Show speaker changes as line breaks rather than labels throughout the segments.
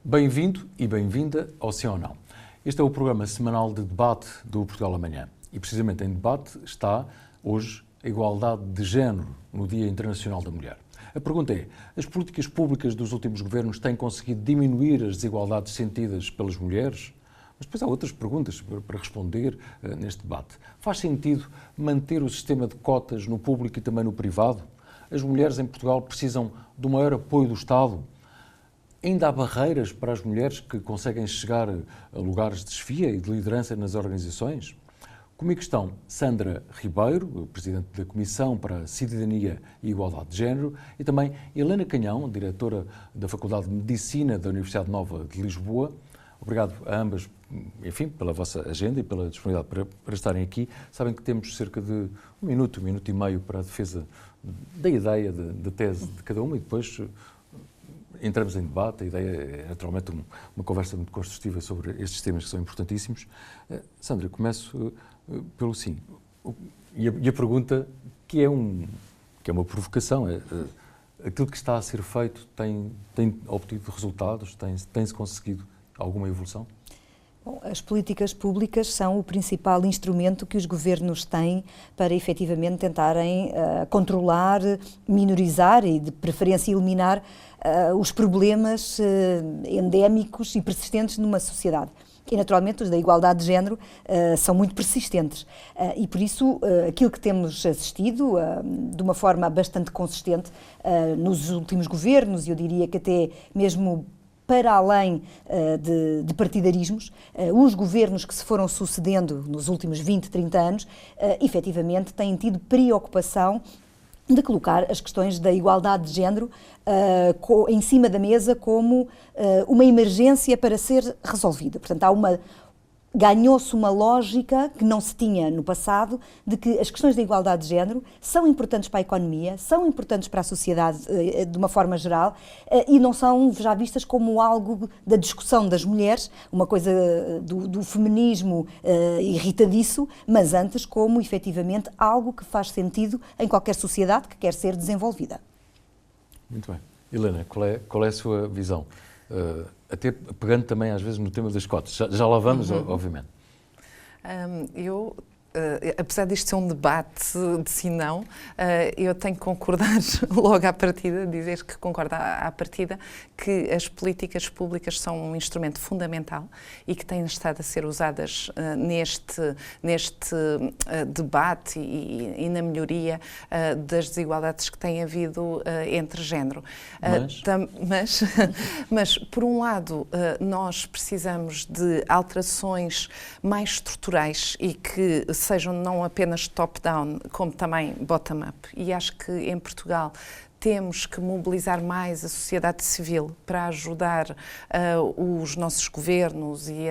Bem-vindo e bem-vinda ao Sim ou Não. Este é o programa semanal de debate do Portugal Amanhã. E precisamente em debate está, hoje, a igualdade de género no Dia Internacional da Mulher. A pergunta é, as políticas públicas dos últimos governos têm conseguido diminuir as desigualdades sentidas pelas mulheres? Mas depois há outras perguntas para responder neste debate. Faz sentido manter o sistema de cotas no público e também no privado? As mulheres em Portugal precisam de um maior apoio do Estado? Ainda há barreiras para as mulheres que conseguem chegar a lugares de chefia e de liderança nas organizações? Comigo estão Sandra Ribeiro, Presidente da Comissão para a Cidadania e Igualdade de Género, e também Helena Canhão, Diretora da Faculdade de Medicina da Universidade Nova de Lisboa. Obrigado a ambas, enfim, pela vossa agenda e pela disponibilidade para estarem aqui. Sabem que temos cerca de um minuto e meio para a defesa da ideia, da tese de cada uma e depois entramos em debate. A ideia é, naturalmente, uma conversa muito construtiva sobre estes temas que são importantíssimos. Sandra, começo pelo sim. E a pergunta, que é uma provocação, é aquilo que está a ser feito tem obtido resultados? Tem-se conseguido alguma evolução?
Bom, as políticas públicas são o principal instrumento que os governos têm para efetivamente tentarem controlar, minorizar e de preferência eliminar os problemas endémicos e persistentes numa sociedade. E, naturalmente, os da igualdade de género são muito persistentes. E, por isso, aquilo que temos assistido, de uma forma bastante consistente, nos últimos governos, e eu diria que até mesmo para além de partidarismos, os governos que se foram sucedendo nos últimos 20, 30 anos, efetivamente têm tido preocupação de colocar as questões da igualdade de género em cima da mesa como uma emergência para ser resolvida. Portanto, ganhou-se uma lógica que não se tinha no passado, de que as questões da igualdade de género são importantes para a economia, são importantes para a sociedade de uma forma geral e não são já vistas como algo da discussão das mulheres, uma coisa do feminismo irritadiço, mas antes como efetivamente algo que faz sentido em qualquer sociedade que quer ser desenvolvida.
Muito bem. Helena, qual é a sua visão? Até pegando também às vezes no tema das cotas. Já lá vamos, obviamente.
Apesar disto ser um debate de sim não, eu tenho que concordar logo à partida, dizer que concordo à partida, que as políticas públicas são um instrumento fundamental e que têm estado a ser usadas neste debate e na melhoria das desigualdades que tem havido entre género. Mas, por um lado, nós precisamos de alterações mais estruturais e que sejam não apenas top-down, como também bottom-up. E acho que em Portugal temos que mobilizar mais a sociedade civil para ajudar os nossos governos e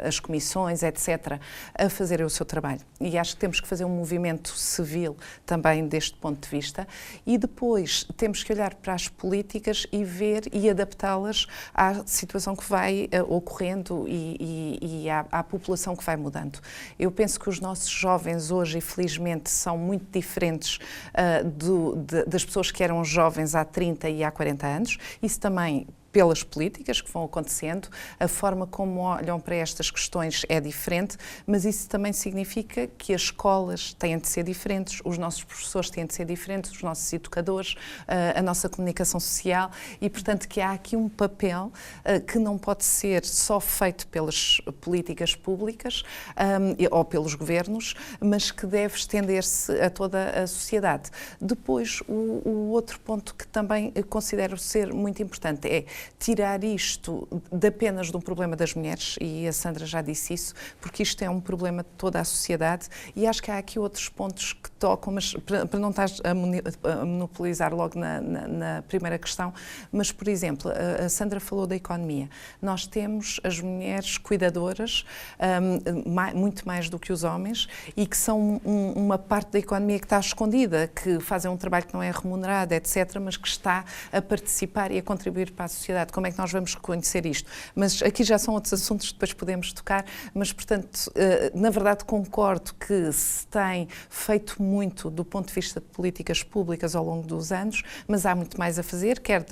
as comissões, etc., a fazerem o seu trabalho. E acho que temos que fazer um movimento civil também deste ponto de vista. E depois temos que olhar para as políticas e ver e adaptá-las à situação que vai ocorrendo e à população que vai mudando. Eu penso que os nossos jovens hoje, infelizmente, são muito diferentes das pessoas que eram jovens há 30 e há 40 anos. Isso também pelas políticas que vão acontecendo, a forma como olham para estas questões é diferente, mas isso também significa que as escolas têm de ser diferentes, os nossos professores têm de ser diferentes, os nossos educadores, a nossa comunicação social e, portanto, que há aqui um papel que não pode ser só feito pelas políticas públicas ou pelos governos, mas que deve estender-se a toda a sociedade. Depois, o outro ponto que também considero ser muito importante é tirar isto apenas de um problema das mulheres, e a Sandra já disse isso, porque isto é um problema de toda a sociedade e acho que há aqui outros pontos que tocam, mas para não estar a monopolizar logo na primeira questão, mas, por exemplo, a Sandra falou da economia. Nós temos as mulheres cuidadoras, muito mais do que os homens, e que são uma parte da economia que está escondida, que fazem um trabalho que não é remunerado, etc., mas que está a participar e a contribuir para a sociedade. sociedade, como é que nós vamos reconhecer isto? Mas aqui já são outros assuntos que depois podemos tocar, mas, portanto, na verdade concordo que se tem feito muito do ponto de vista de políticas públicas ao longo dos anos, mas há muito mais a fazer, quer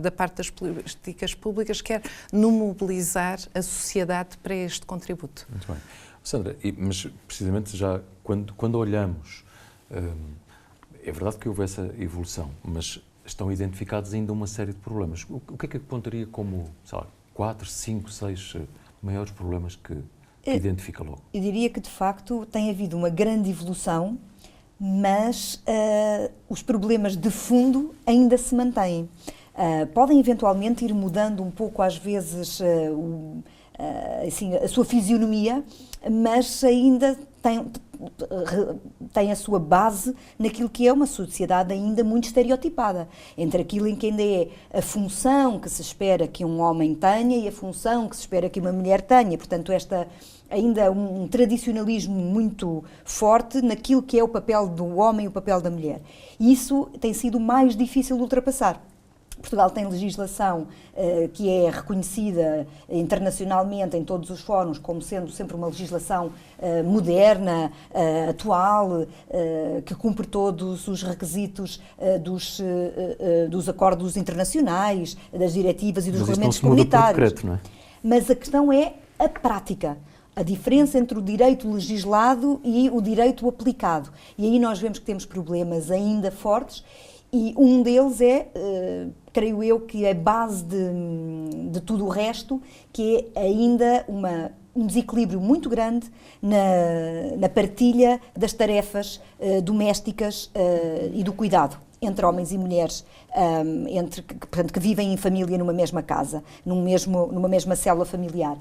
da parte das políticas públicas, quer no mobilizar a sociedade para este contributo.
Muito bem. Sandra, mas precisamente já quando olhamos, é verdade que houve essa evolução, mas estão identificados ainda uma série de problemas. O que é que apontaria como, sei lá, 4, 5, 6 maiores problemas que identifica logo?
Eu diria que, de facto, tem havido uma grande evolução, mas os problemas de fundo ainda se mantêm. Podem eventualmente ir mudando um pouco, às vezes, assim, a sua fisionomia, mas ainda tem a sua base naquilo que é uma sociedade ainda muito estereotipada, entre aquilo em que ainda é a função que se espera que um homem tenha e a função que se espera que uma mulher tenha. Portanto, ainda um tradicionalismo muito forte naquilo que é o papel do homem e o papel da mulher. E isso tem sido mais difícil de ultrapassar. Portugal tem legislação que é reconhecida internacionalmente em todos os fóruns como sendo sempre uma legislação moderna, atual, que cumpre todos os requisitos dos acordos internacionais, das diretivas e dos regulamentos comunitários.
Decreto, não é?
Mas a questão é a prática. A diferença entre o direito legislado e o direito aplicado. E aí nós vemos que temos problemas ainda fortes. E um deles é, creio eu, que é a base de tudo o resto, que é ainda um desequilíbrio muito grande na partilha das tarefas domésticas e do cuidado entre homens e mulheres, portanto, que vivem em família numa mesma casa, numa mesma célula familiar.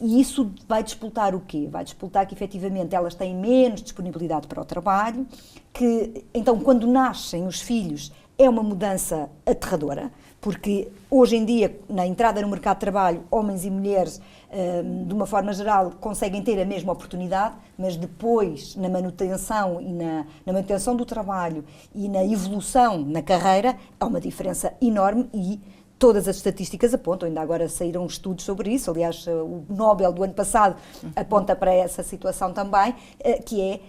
E isso vai disputar o quê? Vai disputar que, efetivamente, elas têm menos disponibilidade para o trabalho, que, então, quando nascem os filhos, é uma mudança aterradora, porque, hoje em dia, na entrada no mercado de trabalho, homens e mulheres, de uma forma geral, conseguem ter a mesma oportunidade, mas depois, na manutenção e na manutenção do trabalho e na evolução na carreira, há uma diferença enorme e todas as estatísticas apontam, ainda agora saíram estudos sobre isso, aliás, o Nobel do ano passado aponta para essa situação também, que é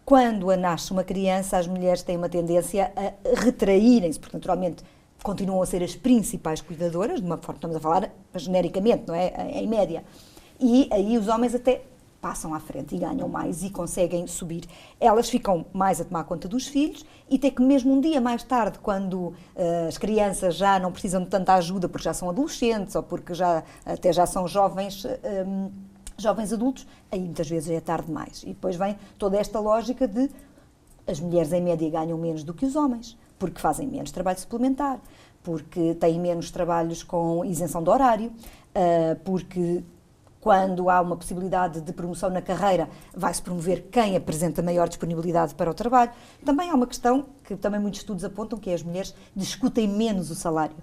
quando nasce uma criança, as mulheres têm uma tendência a retraírem-se, porque naturalmente continuam a ser as principais cuidadoras, de uma forma, estamos a falar genericamente, não é? Em média. E aí os homens até passam à frente e ganham mais e conseguem subir. Elas ficam mais a tomar conta dos filhos e tem que mesmo um dia mais tarde, quando as crianças já não precisam de tanta ajuda porque já são adolescentes ou porque até já são jovens adultos, aí muitas vezes é tarde demais. E depois vem toda esta lógica de as mulheres em média ganham menos do que os homens, porque fazem menos trabalho suplementar, porque têm menos trabalhos com isenção de horário, porque quando há uma possibilidade de promoção na carreira, vai-se promover quem apresenta maior disponibilidade para o trabalho. Também há uma questão que também muitos estudos apontam, que é as mulheres discutem menos o salário.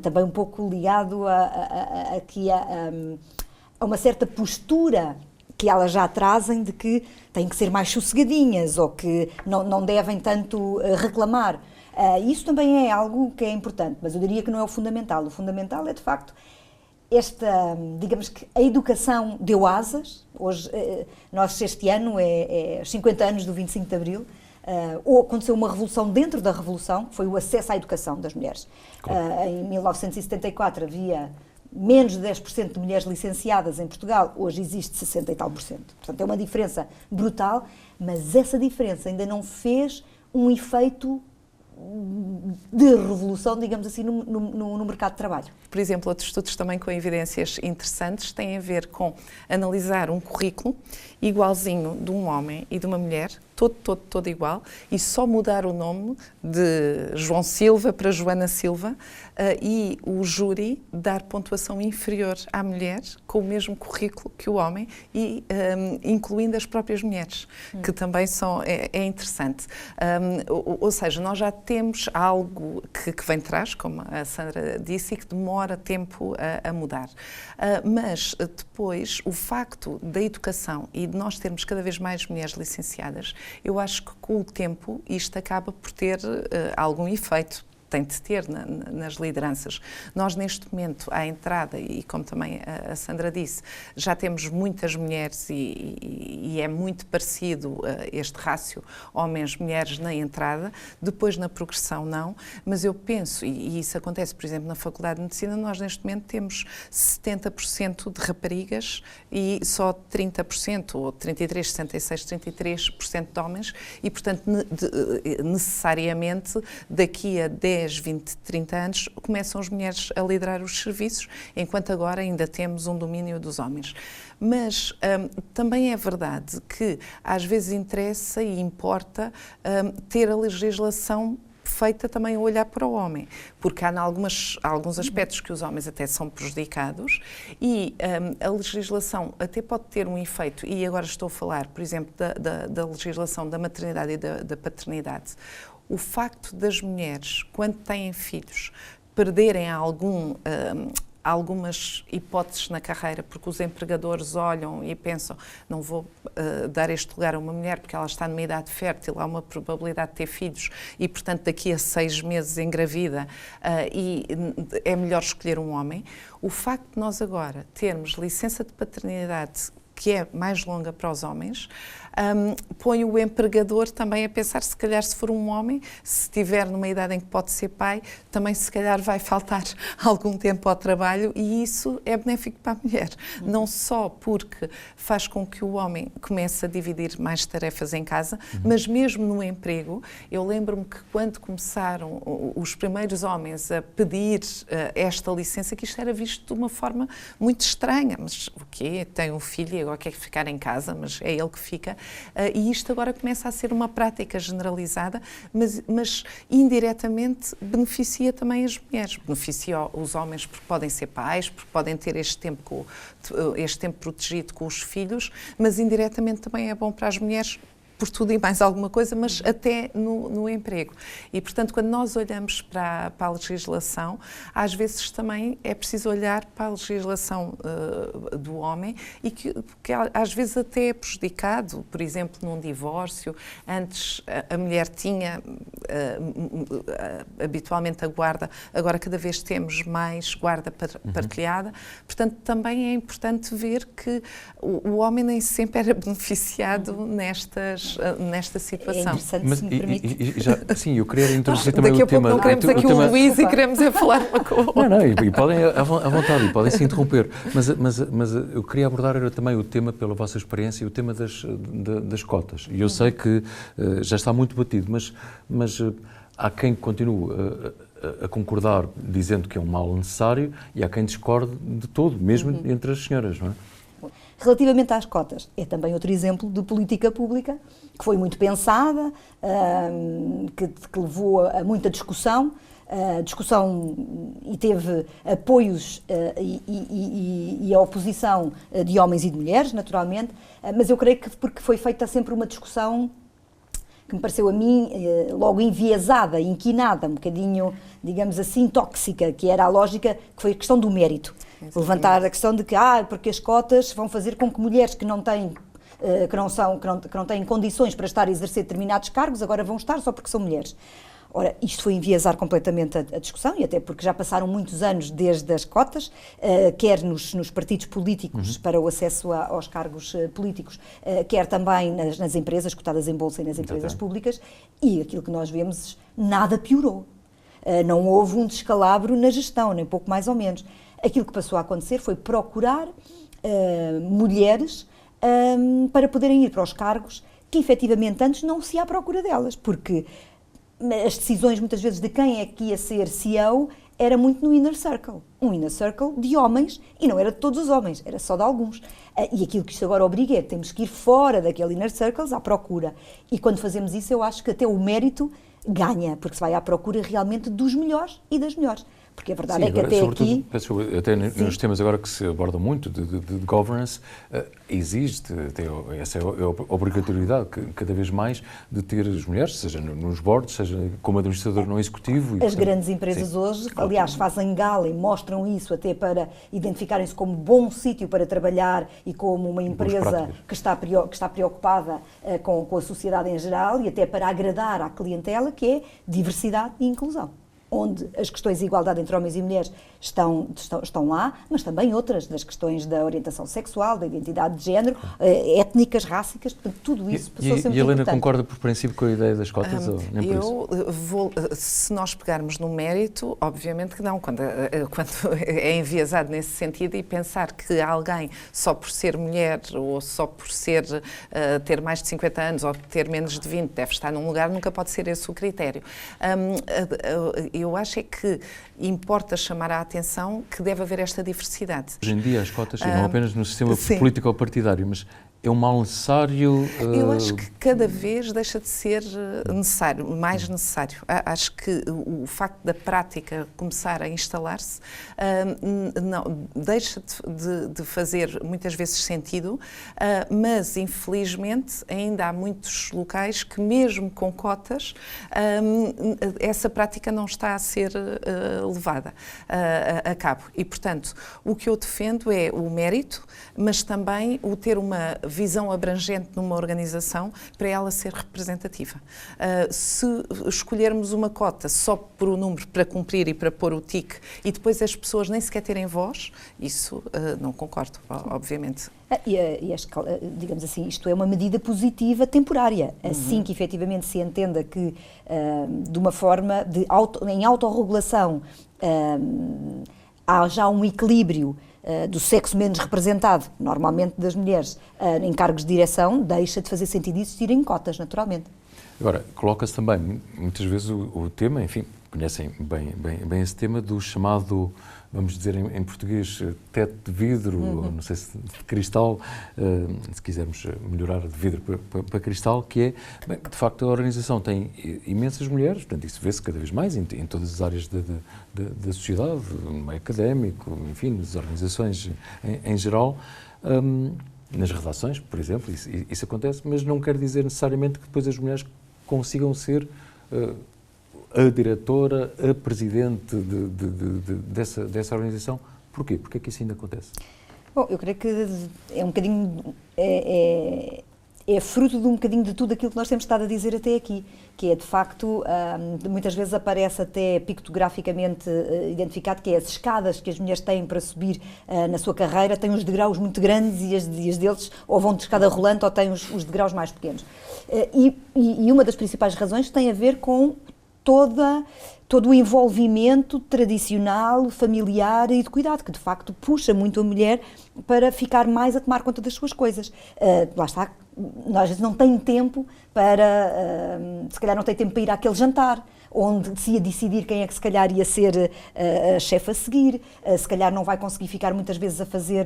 Também um pouco ligado a uma certa postura que elas já trazem de que têm que ser mais sossegadinhas ou que não devem tanto reclamar. Isso também é algo que é importante, mas eu diria que não é o fundamental. O fundamental é, de facto, digamos que a educação deu asas. Hoje, nós este ano é os 50 anos do 25 de Abril, aconteceu uma revolução dentro da revolução, que foi o acesso à educação das mulheres. Claro. Em 1974 havia menos de 10% de mulheres licenciadas em Portugal, hoje existe 60 e tal %. Portanto, é uma diferença brutal, mas essa diferença ainda não fez um efeito de revolução, digamos assim, no mercado de trabalho.
Por exemplo, outros estudos também com evidências interessantes têm a ver com analisar um currículo igualzinho de um homem e de uma mulher, todo igual, e só mudar o nome de João Silva para Joana Silva, e o júri dar pontuação inferior à mulher com o mesmo currículo que o homem, e incluindo as próprias mulheres, que também é interessante. Ou seja, nós já temos algo que vem de trás, como a Sandra disse, e que demora tempo a mudar. Mas depois, o facto da educação e de nós termos cada vez mais mulheres licenciadas, eu acho que com o tempo isto acaba por ter algum efeito tem de ter nas lideranças. Nós, neste momento, à entrada, e como também a Sandra disse, já temos muitas mulheres e é muito parecido este rácio homens-mulheres na entrada, depois na progressão não, mas eu penso, e isso acontece, por exemplo, na Faculdade de Medicina, nós neste momento temos 70% de raparigas e só 30%, ou 33, 66, 33% de homens, e portanto necessariamente daqui a 10, 20, 30 anos começam as mulheres a liderar os serviços, enquanto agora ainda temos um domínio dos homens. Mas também é verdade que às vezes interessa e importa ter a legislação feita também a olhar para o homem, porque há alguns aspectos que os homens até são prejudicados e a legislação até pode ter um efeito, e agora estou a falar, por exemplo, da legislação da maternidade e da paternidade. O facto das mulheres, quando têm filhos, perderem algumas hipóteses na carreira, porque os empregadores olham e pensam, não vou dar este lugar a uma mulher porque ela está numa idade fértil, há uma probabilidade de ter filhos e, portanto, daqui a 6 meses engravida e é melhor escolher um homem. O facto de nós agora termos licença de paternidade que é mais longa para os homens, põe o empregador também a pensar, se calhar se for um homem, se estiver numa idade em que pode ser pai, também se calhar vai faltar algum tempo ao trabalho e isso é benéfico para a mulher. Não só porque faz com que o homem comece a dividir mais tarefas em casa, mas mesmo no emprego. Eu lembro-me que quando começaram os primeiros homens a pedir esta licença, que isto era visto de uma forma muito estranha. Mas o quê? Tem um filho e agora quer ficar em casa, mas é ele que fica. E isto agora começa a ser uma prática generalizada, mas indiretamente beneficia também as mulheres. Beneficia os homens porque podem ser pais, porque podem ter este tempo protegido com os filhos, mas indiretamente também é bom para as mulheres, por tudo e mais alguma coisa, mas até no emprego. E, portanto, quando nós olhamos para a legislação, às vezes também é preciso olhar para a legislação do homem e que às vezes até é prejudicado. Por exemplo, num divórcio, antes a mulher tinha habitualmente a guarda, agora cada vez temos mais guarda partilhada. Portanto, também é importante ver que o homem nem sempre era beneficiado nesta situação.
É interessante,
mas,
se me permite.
Sim, eu queria introduzir também
daqui
o tema...
Daqui a pouco não queremos aqui o Luís e queremos falar uma com o outro.
Não, e podem, à vontade, e podem se interromper. Mas eu queria abordar também o tema, pela vossa experiência, o tema das cotas. E eu sei que já está muito batido, mas há quem continue a concordar dizendo que é um mal necessário e há quem discorde de todo, mesmo entre as senhoras, não é?
Relativamente às cotas, é também outro exemplo de política pública que foi muito pensada, que levou a muita discussão e teve apoios e a oposição de homens e de mulheres, naturalmente, mas eu creio que porque foi feita sempre uma discussão que me pareceu a mim logo enviesada, inquinada, um bocadinho, digamos assim, tóxica, que era a lógica, que foi a questão do mérito. Levantar a questão de que, porque as cotas vão fazer com que mulheres que não têm condições para estar a exercer determinados cargos, agora vão estar só porque são mulheres. Ora, isto foi enviesar completamente a discussão, e até porque já passaram muitos anos desde as cotas, quer nos partidos políticos para o acesso aos cargos políticos, quer também nas empresas cotadas em bolsa e nas empresas públicas, e aquilo que nós vemos, nada piorou. Não houve um descalabro na gestão, nem pouco mais ou menos. Aquilo que passou a acontecer foi procurar mulheres para poderem ir para os cargos que efetivamente antes não se ia à procura delas, porque as decisões muitas vezes de quem é que ia ser CEO era muito no inner circle, um inner circle de homens, e não era de todos os homens, era só de alguns. E aquilo que isto agora obriga é, temos que ir fora daquele inner circle à procura. E quando fazemos isso, eu acho que até o mérito ganha, porque se vai à procura realmente dos melhores e das melhores. Porque a verdade é que até aqui...
Até nos temas agora que se abordam muito de governance, existe essa obrigatoriedade cada vez mais de ter as mulheres, seja nos boards, seja como administrador não executivo.
As grandes empresas hoje, aliás, fazem gala e mostram isso até para identificarem-se como bom sítio para trabalhar e como uma empresa que está preocupada com a sociedade em geral e até para agradar à clientela, que é diversidade e inclusão. onde as questões de igualdade entre homens e mulheres estão lá, mas também outras, das questões da orientação sexual, da identidade de género, étnicas, rássicas, portanto, tudo isso passou a ser muito
importante. E a Helena
importante.
concorda por princípio com a ideia das cotas? Ou nem por isso?
Se nós pegarmos no mérito, obviamente que não, quando é enviesado nesse sentido e pensar que alguém, só por ser mulher ou só por ter mais de 50 anos ou ter menos de 20, deve estar num lugar, nunca pode ser esse o critério. Eu acho é que importa chamar a atenção que deve haver esta diversidade.
Hoje em dia as cotas, não apenas no sistema
sim.
político ou partidário, mas é um mal necessário?
Eu acho que cada vez deixa de ser necessário, mais necessário. Acho que o facto da prática começar a instalar-se deixa de fazer muitas vezes sentido, mas infelizmente ainda há muitos locais que mesmo com cotas essa prática não está a ser levada a cabo. E, portanto, o que eu defendo é o mérito, mas também o ter uma visão abrangente numa organização para ela ser representativa. Se escolhermos uma cota só por o número para cumprir e para pôr o tique e depois as pessoas nem sequer terem voz, isso não concordo, obviamente.
Digamos assim, isto é uma medida positiva temporária. Assim que efetivamente se entenda que, de uma forma em autorregulação, há já um equilíbrio do sexo menos representado, normalmente das mulheres, em cargos de direção, deixa de fazer sentido existirem cotas, naturalmente.
Agora, coloca-se também, muitas vezes, o tema, enfim, conhecem bem esse tema do chamado, vamos dizer em português, teto de vidro, ou não sei se de cristal, se quisermos melhorar de vidro para cristal, que é, bem, de facto, a organização tem imensas mulheres, portanto, isso vê-se cada vez mais em todas as áreas da sociedade, no meio académico, enfim, nas organizações em geral, nas redações, por exemplo, isso acontece, mas não quer dizer necessariamente que depois as mulheres consigam ser a diretora, a presidente dessa organização. Porquê? Porquê é que isso ainda acontece?
Bom, eu creio que é um bocadinho, é fruto de um bocadinho de tudo aquilo que nós temos estado a dizer até aqui, que é, de facto, muitas vezes aparece até pictograficamente identificado, que é as escadas que as mulheres têm para subir na sua carreira, têm uns degraus muito grandes e as deles ou vão de escada rolante ou têm os degraus mais pequenos. E uma das principais razões tem a ver com todo o envolvimento tradicional, familiar e de cuidado, que de facto puxa muito a mulher para ficar mais a tomar conta das suas coisas. Lá está, às vezes não tem tempo se calhar não tem tempo para ir àquele jantar, onde se ia decidir quem é que se calhar ia ser a chefe a seguir, se calhar não vai conseguir ficar muitas vezes a fazer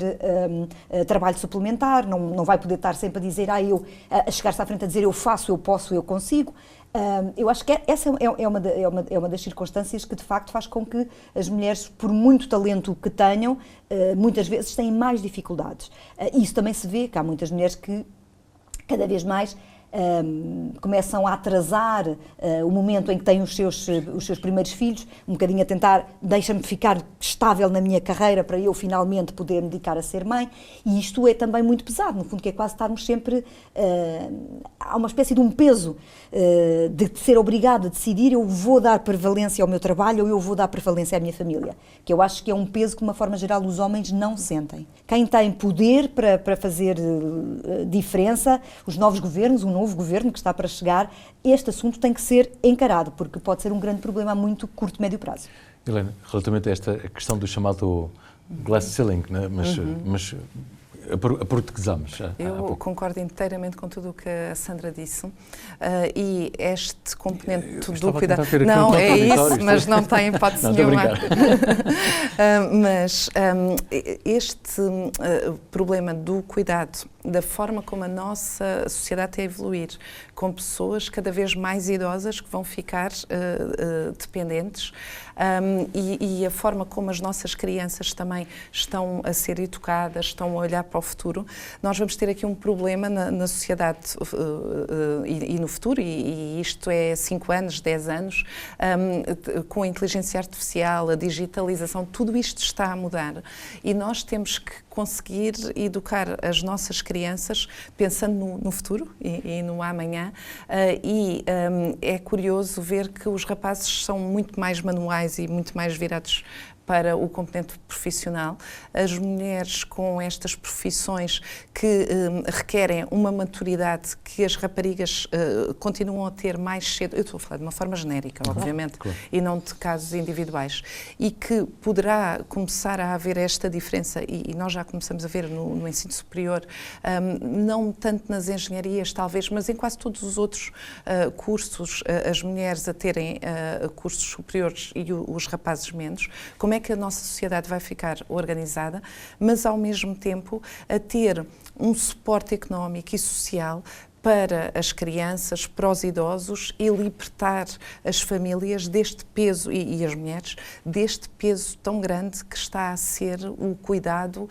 trabalho suplementar, não vai poder estar sempre a dizer, a chegar-se à frente a dizer eu faço, eu posso, eu consigo. Eu acho que essa é uma das circunstâncias que de facto faz com que as mulheres, por muito talento que tenham, muitas vezes têm mais dificuldades. Isso também se vê que há muitas mulheres que cada vez mais começam a atrasar o momento em que têm os seus primeiros filhos, um bocadinho a tentar, deixa-me ficar estável na minha carreira para eu finalmente poder me dedicar a ser mãe, e isto é também muito pesado, no fundo, que é quase estarmos sempre, há uma espécie de um peso de ser obrigado a decidir, eu vou dar prevalência ao meu trabalho ou eu vou dar prevalência à minha família, que eu acho que é um peso que, de uma forma geral, os homens não sentem. Quem tem poder para fazer diferença, os novos governos, o novo governo que está para chegar, este assunto tem que ser encarado, porque pode ser um grande problema a muito curto, médio prazo.
Helena, relativamente a esta questão do chamado glass ceiling, né? Mas aportuguesamos.
Eu concordo inteiramente com tudo o que a Sandra disse, e este componente do cuidado... Não, é isso, mas não tem hipótese nenhuma. Mas este problema do cuidado, da forma como a nossa sociedade está a evoluir, com pessoas cada vez mais idosas que vão ficar dependentes, e a forma como as nossas crianças também estão a ser educadas, estão a olhar para o futuro, nós vamos ter aqui um problema na sociedade e no futuro, e isto é 5 anos, 10 anos, com a inteligência artificial, a digitalização, tudo isto está a mudar, e nós temos que conseguir educar as nossas crianças pensando no futuro e no amanhã. É curioso ver que os rapazes são muito mais manuais e muito mais virados para o componente profissional. As mulheres com estas profissões que requerem uma maturidade que as raparigas continuam a ter mais cedo, eu estou a falar de uma forma genérica, obviamente,
claro.
E não de casos individuais, e que poderá começar a haver esta diferença, e nós já começamos a ver no ensino superior, não tanto nas engenharias talvez, mas em quase todos os outros cursos, as mulheres a terem cursos superiores e os rapazes menos. Como é que a nossa sociedade vai ficar organizada, mas ao mesmo tempo a ter um suporte económico e social para as crianças, para os idosos e libertar as famílias deste peso, e as mulheres, deste peso tão grande que está a ser o cuidado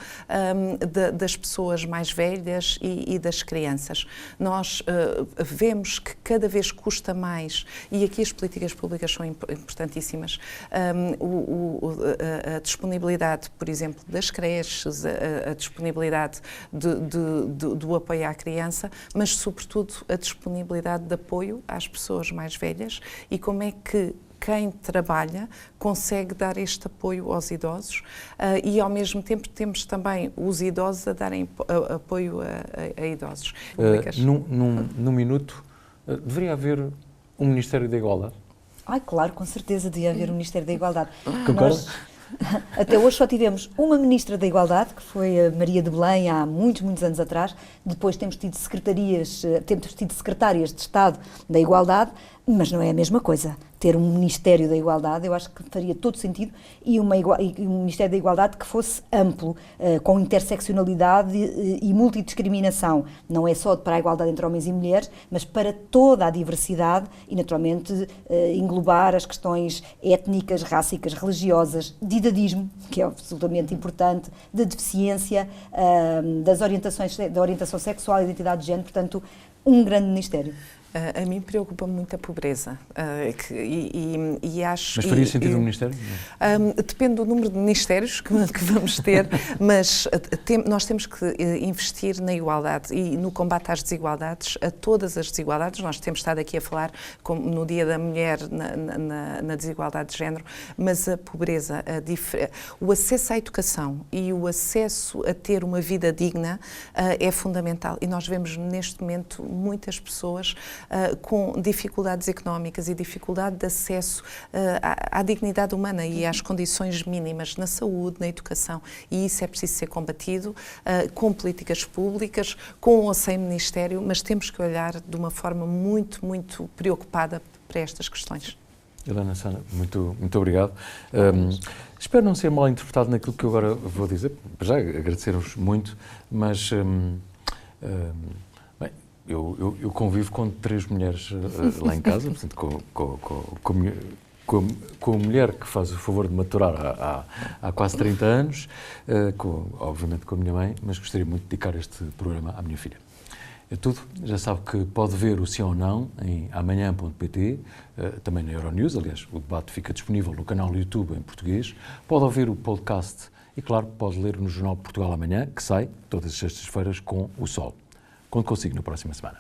das pessoas mais velhas e das crianças. Nós vemos que cada vez custa mais, e aqui as políticas públicas são importantíssimas, a disponibilidade, por exemplo, das creches, a disponibilidade do apoio à criança, mas sobretudo a disponibilidade de apoio às pessoas mais velhas e como é que quem trabalha consegue dar este apoio aos idosos e ao mesmo tempo temos também os idosos a darem apoio a idosos.
Num minuto, deveria haver um Ministério da Igualdade?
Claro, com certeza devia haver um Ministério da Igualdade.
Concorda?
Até hoje só tivemos uma Ministra da Igualdade, que foi a Maria de Belém, há muitos anos atrás. Depois temos tido secretárias de Estado da Igualdade, mas não é a mesma coisa. Ter um Ministério da Igualdade, eu acho que faria todo sentido, e um Ministério da Igualdade que fosse amplo, com interseccionalidade e multidiscriminação. Não é só para a igualdade entre homens e mulheres, mas para toda a diversidade e, naturalmente, englobar as questões étnicas, rássicas, religiosas, de idadismo, que é absolutamente importante, de deficiência, da orientação sexual e identidade de género, portanto, um grande Ministério.
A mim preocupa muito a pobreza e acho...
Mas faria sentido um Ministério?
Depende do número de ministérios que vamos ter, mas nós temos que investir na igualdade e no combate às desigualdades, a todas as desigualdades. Nós temos estado aqui a falar no Dia da Mulher na desigualdade de género, mas a pobreza, o acesso à educação e o acesso a ter uma vida digna é fundamental. E nós vemos neste momento muitas pessoas com dificuldades económicas e dificuldade de acesso à dignidade humana e às condições mínimas na saúde, na educação, e isso é preciso ser combatido com políticas públicas, com ou sem Ministério, mas temos que olhar de uma forma muito, muito preocupada para estas questões.
Helena Sana, muito obrigado. Espero não ser mal interpretado naquilo que eu agora vou dizer, já agradecer-vos muito, mas... Eu convivo com 3 mulheres lá em casa, portanto, com a mulher que faz o favor de maturar há quase 30 anos, obviamente com a minha mãe, mas gostaria muito de dedicar este programa à minha filha. É tudo. Já sabe que pode ver o Sim ou Não em amanhã.pt, também na Euronews. Aliás, o debate fica disponível no canal do YouTube em português. Pode ouvir o podcast e, claro, pode ler no Jornal Portugal Amanhã, que sai todas as sextas-feiras com o Sol. Conto consigo na próxima semana.